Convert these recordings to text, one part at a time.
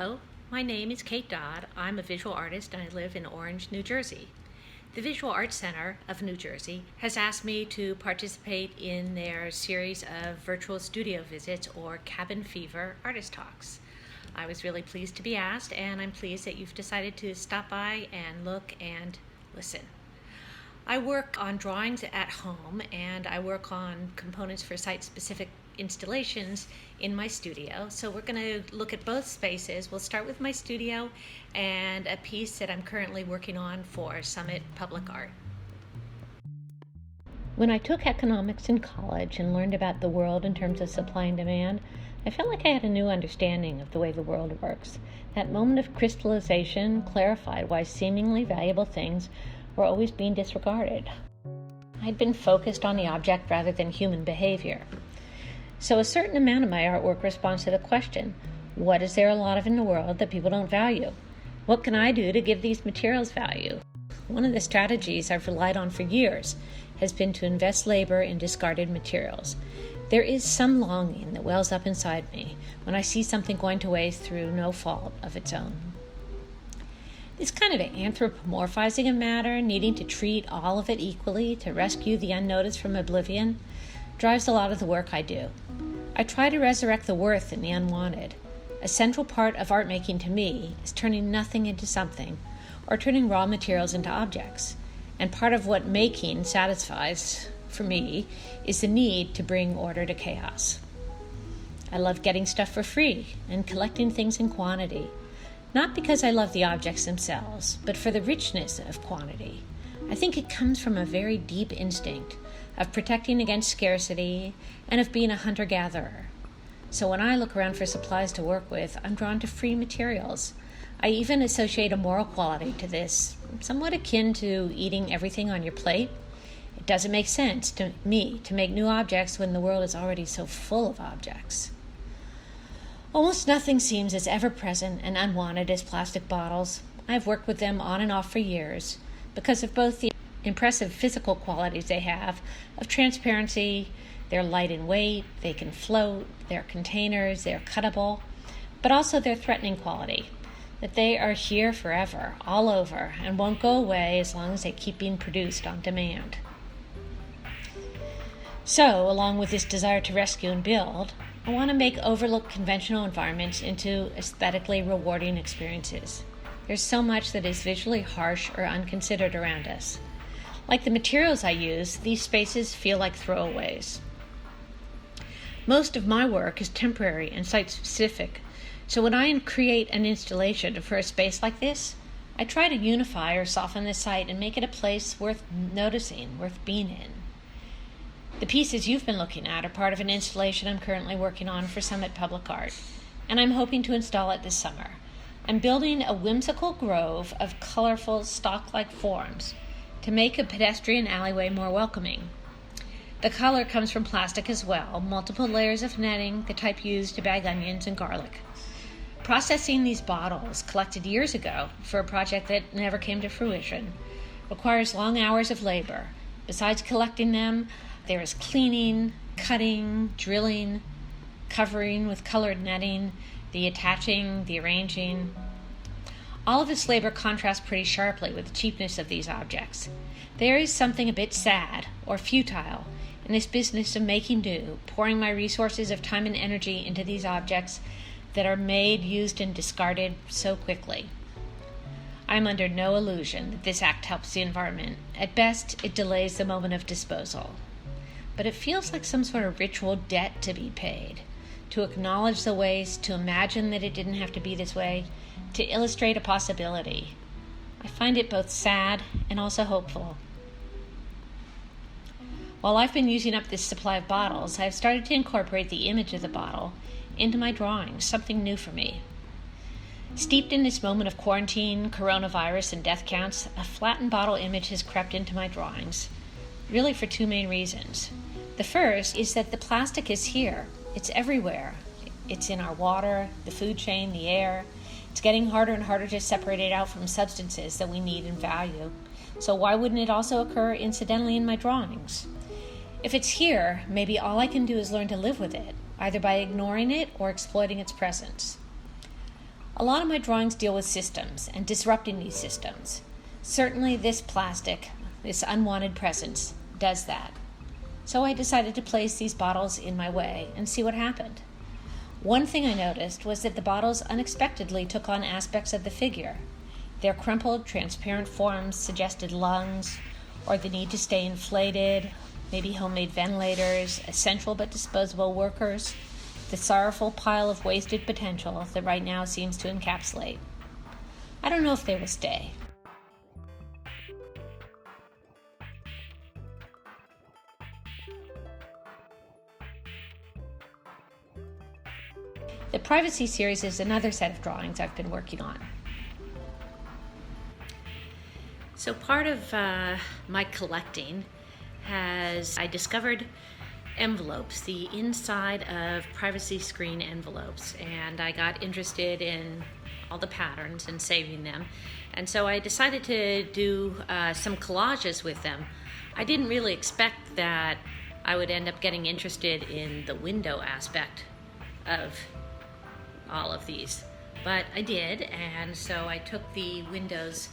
Hello, my name is Kate Dodd. I'm a visual artist and I live in Orange, New Jersey. The Visual Arts Center of New Jersey has asked me to participate in their series of virtual studio visits or Cabin Fever artist talks. I was really pleased to be asked, and I'm pleased that you've decided to stop by and look and listen. I work on drawings at home, and I work on components for site-specific installations in my studio. So we're going to look at both spaces. We'll start with my studio and a piece that I'm currently working on for Summit Public Art. When I took economics in college and learned about the world in terms of supply and demand, I felt like I had a new understanding of the way the world works. That moment of crystallization clarified why seemingly valuable things were always being disregarded. I'd been focused on the object rather than human behavior. So a certain amount of my artwork responds to the question, what is there a lot of in the world that people don't value? What can I do to give these materials value? One of the strategies I've relied on for years has been to invest labor in discarded materials. There is some longing that wells up inside me when I see something going to waste through no fault of its own. This kind of anthropomorphizing of matter, needing to treat all of it equally to rescue the unnoticed from oblivion, drives a lot of the work I do. I try to resurrect the worth in the unwanted. A central part of art making to me is turning nothing into something, or turning raw materials into objects. And part of what making satisfies, for me, is the need to bring order to chaos. I love getting stuff for free and collecting things in quantity, not because I love the objects themselves, but for the richness of quantity. I think it comes from a very deep instinct of protecting against scarcity and of being a hunter-gatherer. So when I look around for supplies to work with, I'm drawn to free materials. I even associate a moral quality to this, somewhat akin to eating everything on your plate. It doesn't make sense to me to make new objects when the world is already so full of objects. Almost nothing seems as ever-present and unwanted as plastic bottles. I've worked with them on and off for years because of both the impressive physical qualities they have of transparency, they're light in weight, they can float, they're containers, they're cuttable, but also their threatening quality, that they are here forever, all over, and won't go away as long as they keep being produced on demand. So, along with this desire to rescue and build, I want to make overlooked conventional environments into aesthetically rewarding experiences. There's so much that is visually harsh or unconsidered around us. Like the materials I use, these spaces feel like throwaways. Most of my work is temporary and site-specific, so when I create an installation for a space like this, I try to unify or soften the site and make it a place worth noticing, worth being in. The pieces you've been looking at are part of an installation I'm currently working on for Summit Public Art, and I'm hoping to install it this summer. I'm building a whimsical grove of colorful, stalk-like forms to make a pedestrian alleyway more welcoming. The color comes from plastic as well, multiple layers of netting, the type used to bag onions and garlic. Processing these bottles, collected years ago for a project that never came to fruition, requires long hours of labor. Besides collecting them, there is cleaning, cutting, drilling, covering with colored netting, the attaching, the arranging. All of this labor contrasts pretty sharply with the cheapness of these objects. There is something a bit sad or futile in this business of making do, pouring my resources of time and energy into these objects that are made, used, and discarded so quickly. I am under no illusion that this act helps the environment. At best, it delays the moment of disposal. But it feels like some sort of ritual debt to be paid, to acknowledge the waste, to imagine that it didn't have to be this way, to illustrate a possibility. I find it both sad and also hopeful. While I've been using up this supply of bottles, I've started to incorporate the image of the bottle into my drawings, something new for me. Steeped in this moment of quarantine, coronavirus, and death counts, a flattened bottle image has crept into my drawings, really for two main reasons. The first is that the plastic is here. It's everywhere. It's in our water, the food chain, the air. It's getting harder and harder to separate it out from substances that we need and value. So why wouldn't it also occur incidentally in my drawings? If it's here, maybe all I can do is learn to live with it, either by ignoring it or exploiting its presence. A lot of my drawings deal with systems and disrupting these systems. Certainly this plastic, this unwanted presence, does that. So I decided to place these bottles in my way and see what happened. One thing I noticed was that the bottles unexpectedly took on aspects of the figure. Their crumpled, transparent forms suggested lungs, or the need to stay inflated, maybe homemade ventilators, essential but disposable workers, the sorrowful pile of wasted potential that right now seems to encapsulate. I don't know if they will stay. The Privacy series is another set of drawings I've been working on. So part of my collecting I discovered envelopes, the inside of privacy screen envelopes, and I got interested in all the patterns and saving them. And so I decided to do some collages with them. I didn't really expect that I would end up getting interested in the window aspect of all of these, but I did, and so I took the windows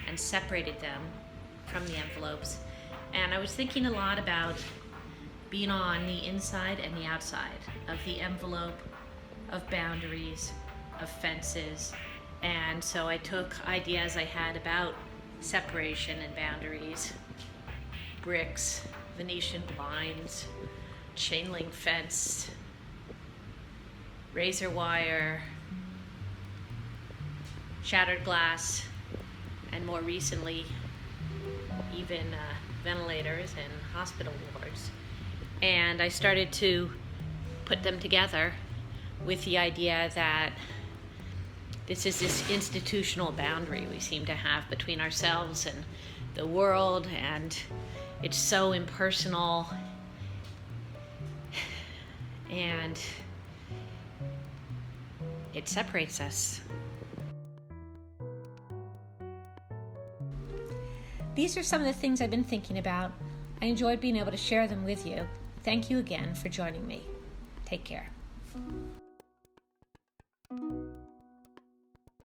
and separated them from the envelopes, and I was thinking a lot about being on the inside and the outside of the envelope, of boundaries, of fences, and so I took ideas I had about separation and boundaries, bricks, Venetian blinds, chain link fence, razor wire, shattered glass, and more recently, even ventilators and hospital wards. And I started to put them together with the idea that this is this institutional boundary we seem to have between ourselves and the world, and it's so impersonal, and it separates us. These are some of the things I've been thinking about. I enjoyed being able to share them with you. Thank you again for joining me. Take care.